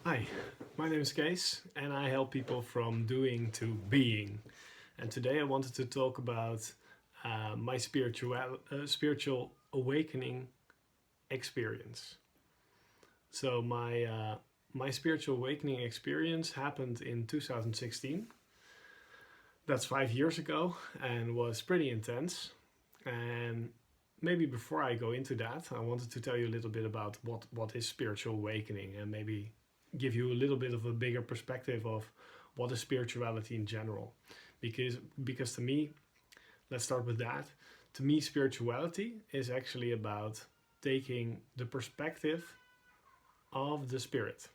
Hi, my name is Kees and I help people from doing to being. And today I wanted to talk about my spiritual awakening experience. So my spiritual awakening experience happened in 2016. That's 5 years ago and was pretty intense. And maybe before I go into that, I wanted to tell you a little bit about what is spiritual awakening and maybe give you a little bit of a bigger perspective of what is spirituality in general. Because to me, let's start with that. To me, spirituality is actually about taking the perspective of the spirit.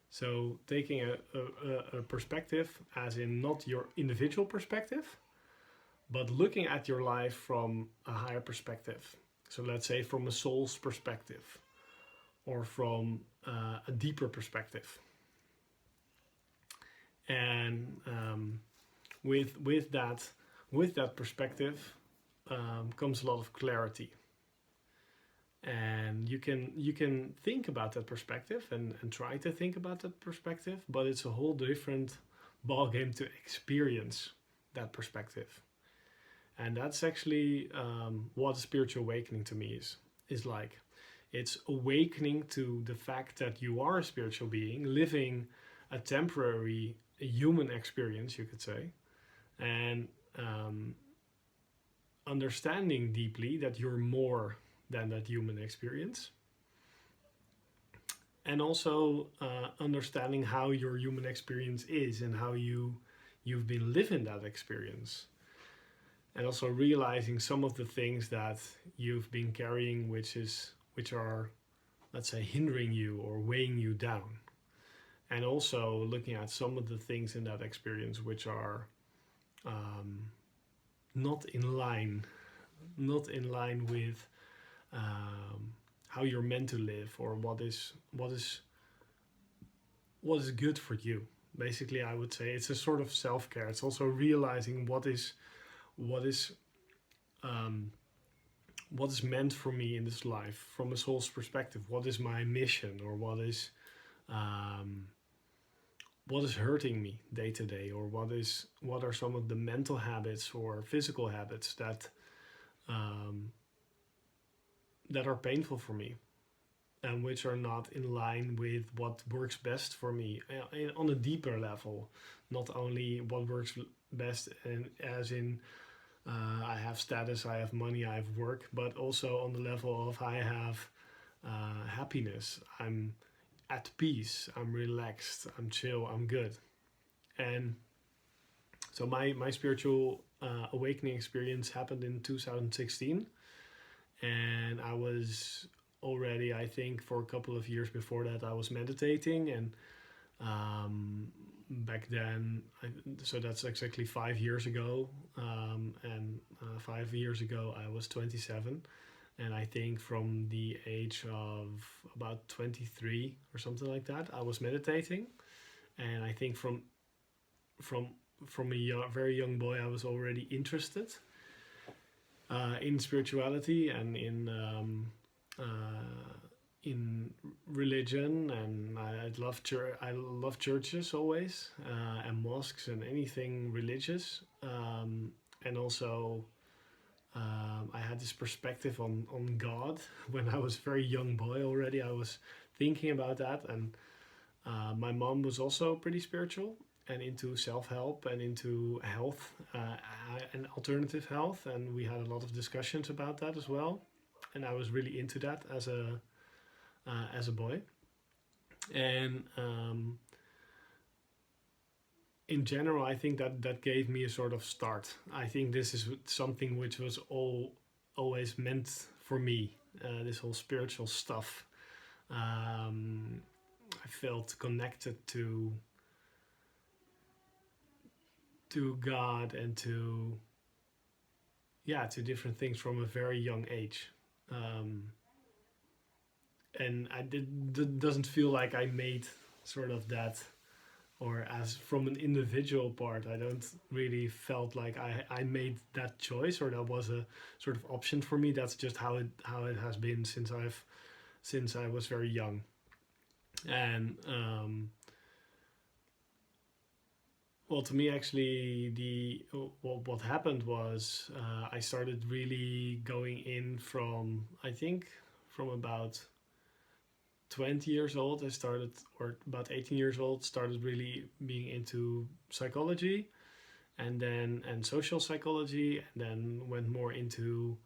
So taking a perspective as in not your individual perspective, but looking at your life from a higher perspective. So let's say from a soul's perspective or from a deeper perspective. And with that perspective comes a lot of clarity. And you can think about that perspective and try to think about that perspective, but it's a whole different ballgame to experience that perspective. And that's actually what spiritual awakening to me is like. It's awakening to the fact that you are a spiritual being living a temporary human experience, you could say, and understanding deeply that you're more than that human experience, and also understanding how your human experience is and how you've been living that experience, and also realizing some of the things that you've been carrying, which are, let's say, hindering you or weighing you down, and also looking at some of the things in that experience which are not in line with how you're meant to live, or what is good for you. Basically, I would say it's a sort of self-care. It's also realizing what is meant for me in this life from a soul's perspective. What is my mission, or what is hurting me day to day, or what are some of the mental habits or physical habits that are painful for me and which are not in line with what works best for me on a deeper level. Not only what works best and as in I have status, I have money, I have work, but also on the level of I have happiness, I'm at peace, I'm relaxed, I'm chill, I'm good. And so my spiritual awakening experience happened in 2016, and I was already, I think, for a couple of years before that, I was meditating, and back then, so that's exactly 5 years ago, and 5 years ago I was 27, and I think from the age of about 23 or something like that, I was meditating, and I think from a very young boy, I was already interested in spirituality and in religion, and I love churches always, and mosques and anything religious, and also I had this perspective on God when I was a very young boy already. I was thinking about that, and my mom was also pretty spiritual and into self-help and into health and alternative health, and we had a lot of discussions about that as well, and I was really into that as a boy. And in general, I think that gave me a sort of start. I think this is something which was always meant for me, this whole spiritual stuff. I felt connected to God and to different things from a very young age. And doesn't feel like I made sort of that, or as from an individual part, I don't really felt like I made that choice, or that was a sort of option for me. That's just how it has been since I've since I was very young. And well, to me, actually, what happened was I started really going in from, I think, from about 20 years old. I started, or about 18 years old, started really being into psychology, and social psychology, and then went more into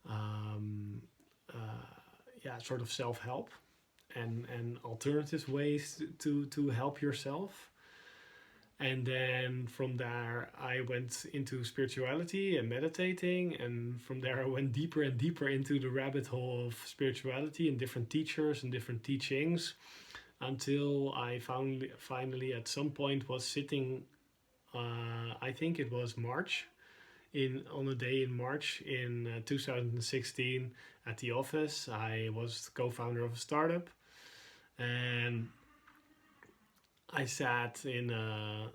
um, sort of self-help and alternative ways to help yourself. And then from there, I went into spirituality and meditating. And from there, I went deeper and deeper into the rabbit hole of spirituality and different teachers and different teachings, until I finally at some point was sitting, I think it was March, on a day in March in 2016 at the office. I was co-founder of a startup, and I sat in a,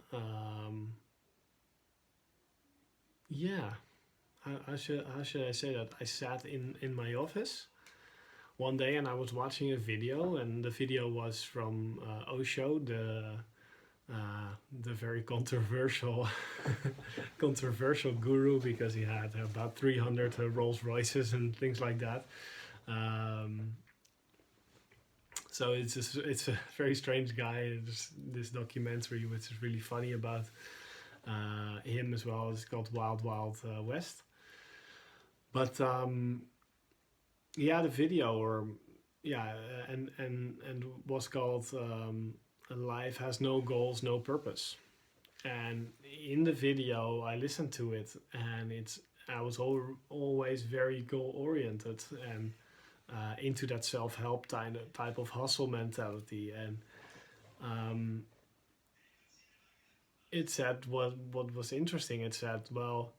yeah, how should I say that? I sat in my office one day, and I was watching a video, and the video was from OSHO, the very controversial controversial guru, because he had about 300 Rolls Royces and things like that. So it's a very strange guy. There's this documentary which is really funny about him as well. It's called Wild Wild West. But the video, or and was called Life Has No Goals, No Purpose. And in the video, I listened to it, and I was always very goal oriented and into that self-help type of hustle mentality. And it said what was interesting. It said, well,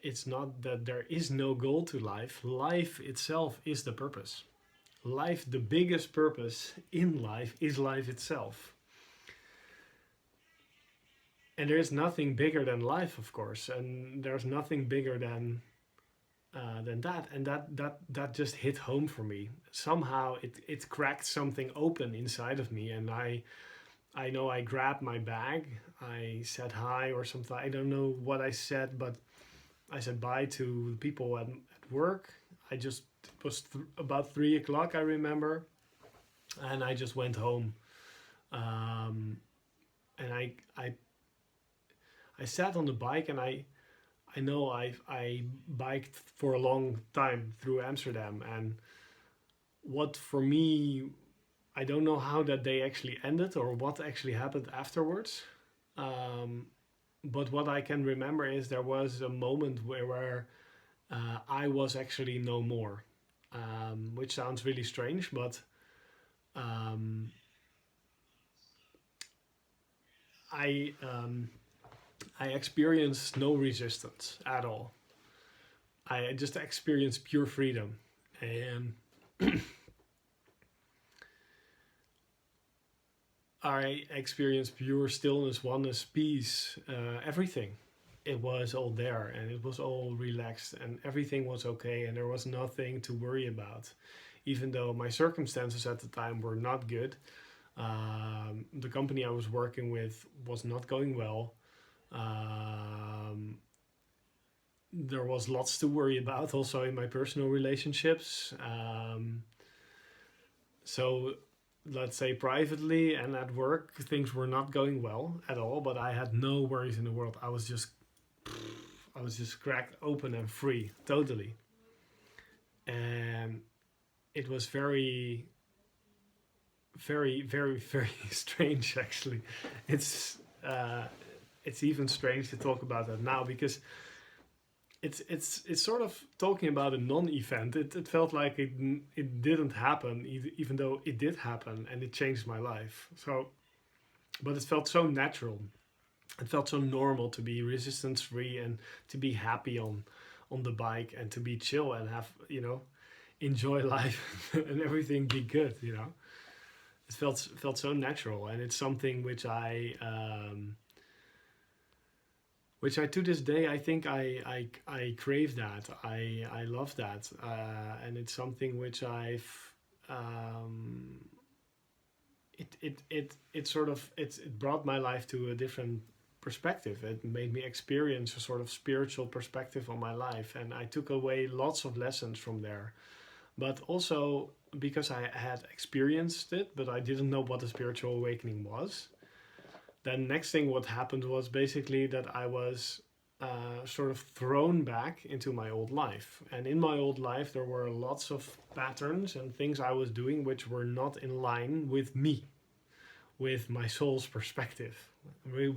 it's not that there is no goal to life. Life itself is the purpose. Life, the biggest purpose in life, is life itself. And there is nothing bigger than life, of course, and there's nothing bigger than that. And that just hit home for me. Somehow it cracked something open inside of me, and I know I grabbed my bag. I said hi or something. I don't know what I said, but I said bye to the people at work. It was about 3 o'clock, I remember, and I just went home. And I sat on the bike, and I know I biked for a long time through Amsterdam, and what for me, I don't know how that day actually ended or what actually happened afterwards. But what I can remember is there was a moment where I was actually no more, which sounds really strange, but I experienced no resistance at all. I just experienced pure freedom, and I experienced pure stillness, oneness, peace, everything. It was all there, and it was all relaxed, and everything was okay, and there was nothing to worry about. Even though my circumstances at the time were not good, the company I was working with was not going well. There was lots to worry about also in my personal relationships. So let's say privately and at work, things were not going well at all, but I had no worries in the world. I was just cracked open and free, totally. And it was very, very, very, very strange, actually. It's even strange to talk about that now, because it's sort of talking about a non-event. It felt like it didn't happen, even though it did happen, and it changed my life. So, but it felt so natural. It felt so normal to be resistance free and to be happy on the bike and to be chill and have, enjoy life and everything be good. It felt so natural, and it's something which which I to this day I think I crave that. I love that, and it's something which I've it sort of it brought my life to a different perspective. It made me experience a sort of spiritual perspective on my life, and I took away lots of lessons from there. But also because I had experienced it, but I didn't know what a spiritual awakening was. Then next thing what happened was basically that I was sort of thrown back into my old life. And in my old life, there were lots of patterns and things I was doing which were not in line with me, with my soul's perspective,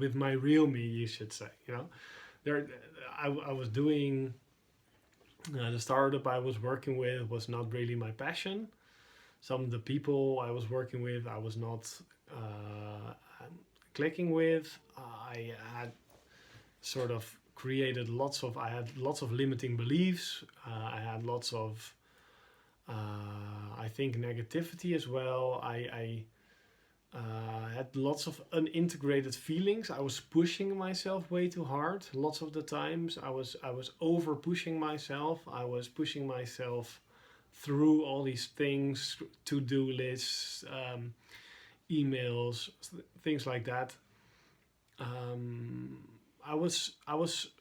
with my real me, you should say. You know, I was doing the startup I was working with was not really my passion. Some of the people I was working with, I was not clicking with. I had sort of created I had lots of limiting beliefs. I had lots of, I think, negativity as well. I had lots of unintegrated feelings. I was pushing myself way too hard. Lots of the times I was over pushing myself. I was pushing myself through all these things, to-do lists, emails, things like that. I was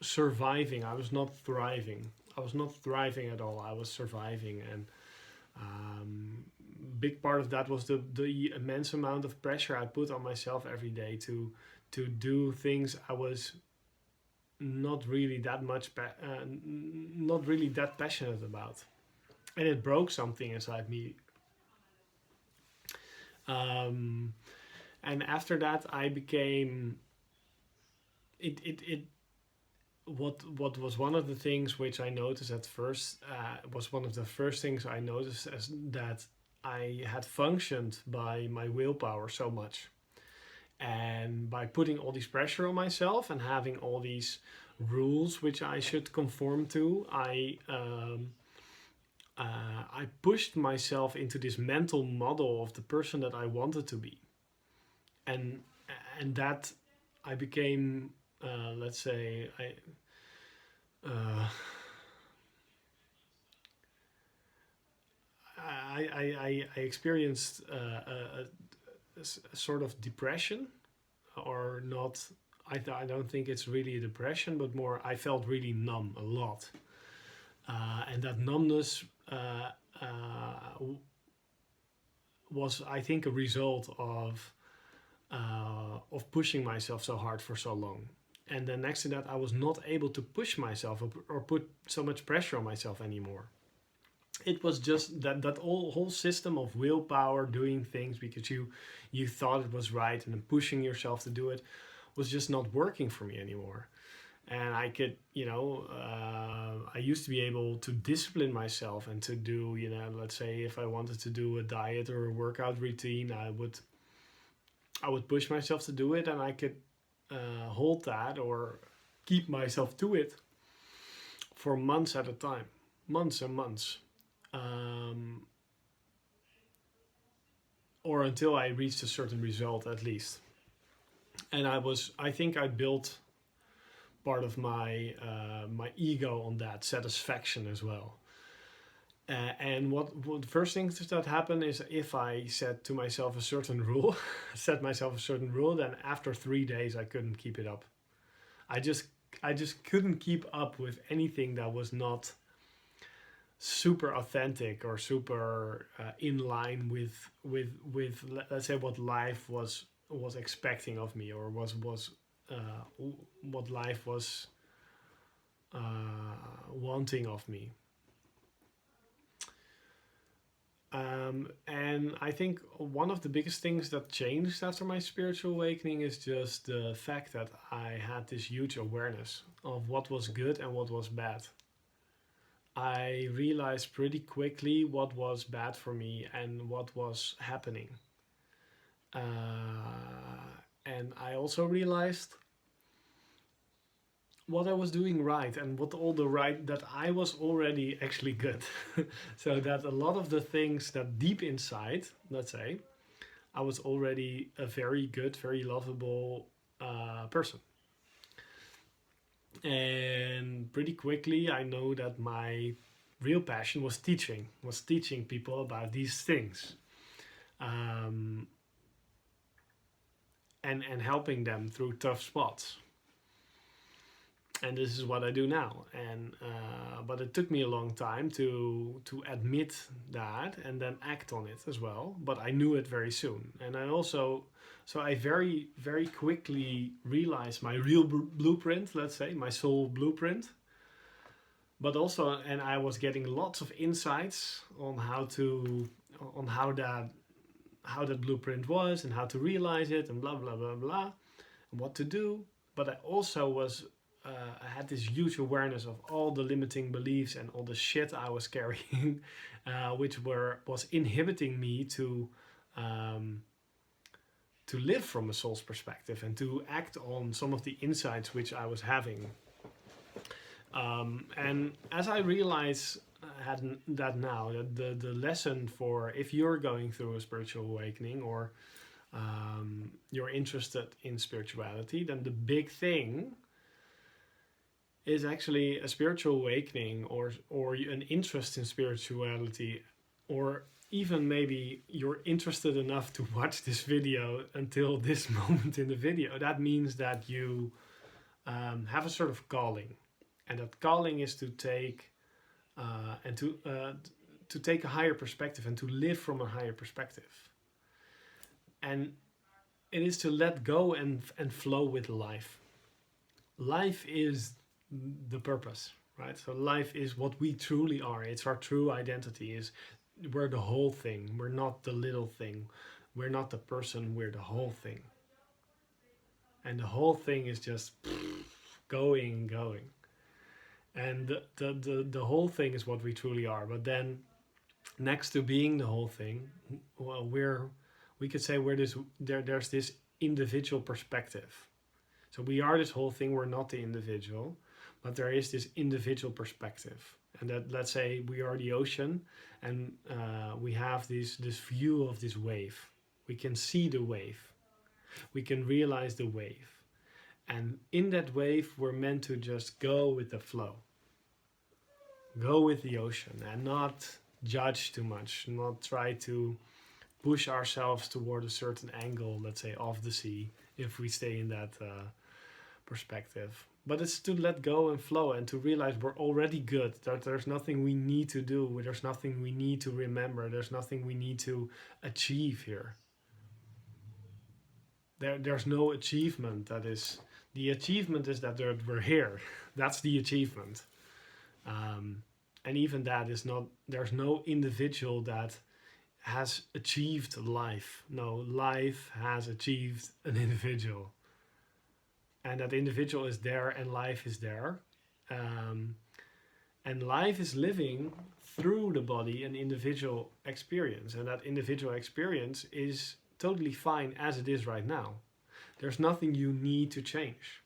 surviving. I was not thriving. I was not thriving at all. I was surviving, and big part of that was the immense amount of pressure I put on myself every day to do things I was not really that not really that passionate about, and it broke something inside me. And after that, I became it what was one of the things which I noticed at first, was one of the first things I noticed, as that I had functioned by my willpower so much, and by putting all this pressure on myself and having all these rules which I should conform to, I pushed myself into this mental model of the person that I wanted to be, and that I became, let's say, uh, I experienced a sort of depression, or not. I don't think it's really a depression, but more I felt really numb a lot, and that numbness was, I think, a result of pushing myself so hard for so long. And then next to that, I was not able to push myself or put so much pressure on myself anymore. It was just that whole system of willpower, doing things because you thought it was right, and then pushing yourself to do it, was just not working for me anymore. And I could, I used to be able to discipline myself and to do, let's say if I wanted to do a diet or a workout routine, I would push myself to do it, and I could hold that or keep myself to it for months at a time, months and months, or until I reached a certain result at least. And I think I built part of my my ego on that satisfaction as well. And what the first things that happen is, if I set myself a certain rule, then after 3 days I couldn't keep it up. I just couldn't keep up with anything that was not super authentic or super in line with let's say what life was expecting of me, or was what life was wanting of me. And I think one of the biggest things that changed after my spiritual awakening is just the fact that I had this huge awareness of what was good and what was bad. I realized pretty quickly what was bad for me and what was happening. And I also realized what I was doing right, and what all the right, that I was already actually good. So that a lot of the things that deep inside, let's say, I was already a very good, very lovable person. And pretty quickly, I know that my real passion was teaching people about these things, um, and helping them through tough spots. And this is what I do now. And but it took me a long time to admit that and then act on it as well. But I knew it very soon, and I also so I very quickly realized my real blueprint, let's say my soul blueprint. But also, and I was getting lots of insights on how that blueprint was and how to realize it and blah blah blah blah and what to do. But I also I had this huge awareness of all the limiting beliefs and all the shit I was carrying, which was inhibiting me to live from a soul's perspective and to act on some of the insights which I was having. And as I realize that now, that the lesson for if you're going through a spiritual awakening or you're interested in spirituality, then the big thing is actually a spiritual awakening or an interest in spirituality, or even maybe you're interested enough to watch this video until this moment in the video. That means that you have a sort of calling, and that calling is to take to take a higher perspective and to live from a higher perspective, and it is to let go and flow with life. Life is the purpose, right? So life is what we truly are. It's our true identity. Is we're the whole thing. We're not the little thing. We're not the person. We're the whole thing. And the whole thing is just going. And the whole thing is what we truly are. But then, next to being the whole thing, well, we could say there's this individual perspective. So we are this whole thing. We're not the individual, but there is this individual perspective. And that, let's say, we are the ocean, and we have this view of this wave. We can see the wave. We can realize the wave. And in that wave, we're meant to just go with the flow. Go with the ocean and not judge too much, not try to push ourselves toward a certain angle, let's say, of the sea, if we stay in that perspective. But it's to let go and flow and to realize we're already good, that there's nothing we need to do, there's nothing we need to remember, there's nothing we need to achieve here. There's no achievement. That is, the achievement is that we're here. That's the achievement. And even that is not, there's no individual that has achieved life. No, life has achieved an individual. And that individual is there and life is there. And life is living through the body an individual experience. And that individual experience is totally fine as it is right now. There's nothing you need to change.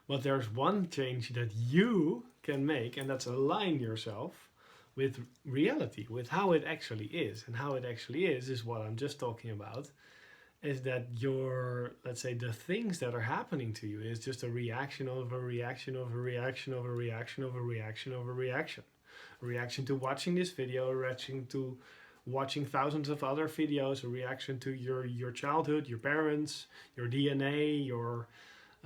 But there's one change that you can make, and that's align yourself with reality, with how it actually is. And how it actually is what I'm just talking about, is that your, let's say, the things that are happening to you is just a reaction of a reaction of a reaction of a reaction of a reaction of a reaction. A reaction to watching this video, a reaction to watching thousands of other videos, a reaction to your childhood, your parents, your DNA, your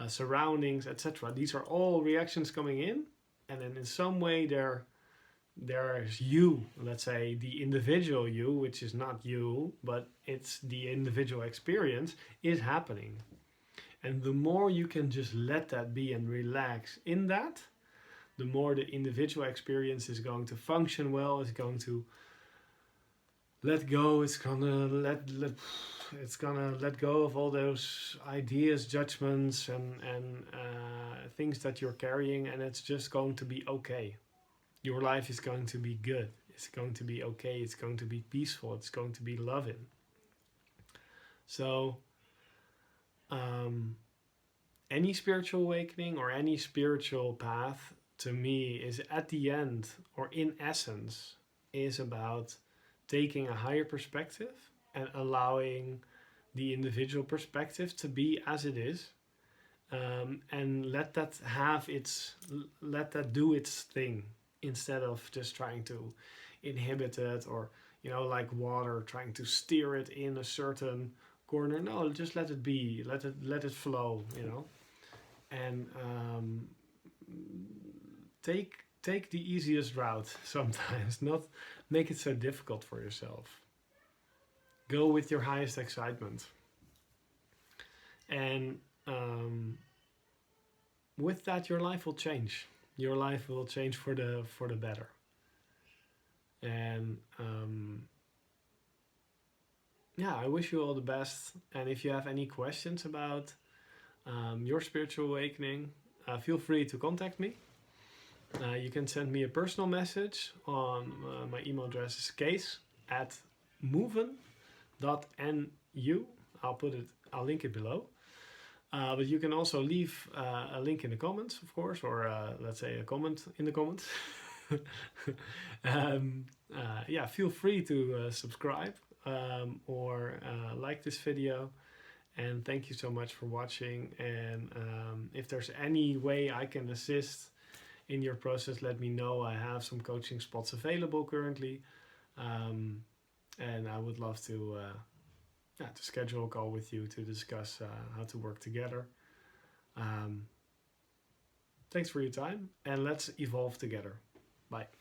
surroundings, etc. These are all reactions coming in, and then in some way there's you, let's say the individual you, which is not you, but it's the individual experience is happening. And the more you can just let that be and relax in that, the more the individual experience is going to function well, is going to let go, it's gonna let go of all those ideas, judgments, and things that you're carrying, and it's just going to be okay. Your life is going to be good. It's going to be okay. It's going to be peaceful. It's going to be loving. So, any spiritual awakening or any spiritual path, to me, is at the end, or in essence, is about taking a higher perspective and allowing the individual perspective to be as it is, and let that do its thing instead of just trying to inhibit it, or like water, trying to steer it in a certain corner. No, just let it be, let it flow, and take the easiest route sometimes. Not make it so difficult for yourself. Go with your highest excitement, and with that, your life will change. Your life will change for the better. And yeah, I wish you all the best. And if you have any questions about your spiritual awakening, feel free to contact me. You can send me a personal message on my email address is kees@moven.nu. I'll link it below. But you can also leave a link in the comments, of course, or let's say a comment in the comments. Yeah, feel free to subscribe or like this video. And thank you so much for watching. And if there's any way I can assist in your process, let me know. I have some coaching spots available currently. And I would love to schedule a call with you to discuss how to work together. Thanks for your time, and let's evolve together. Bye.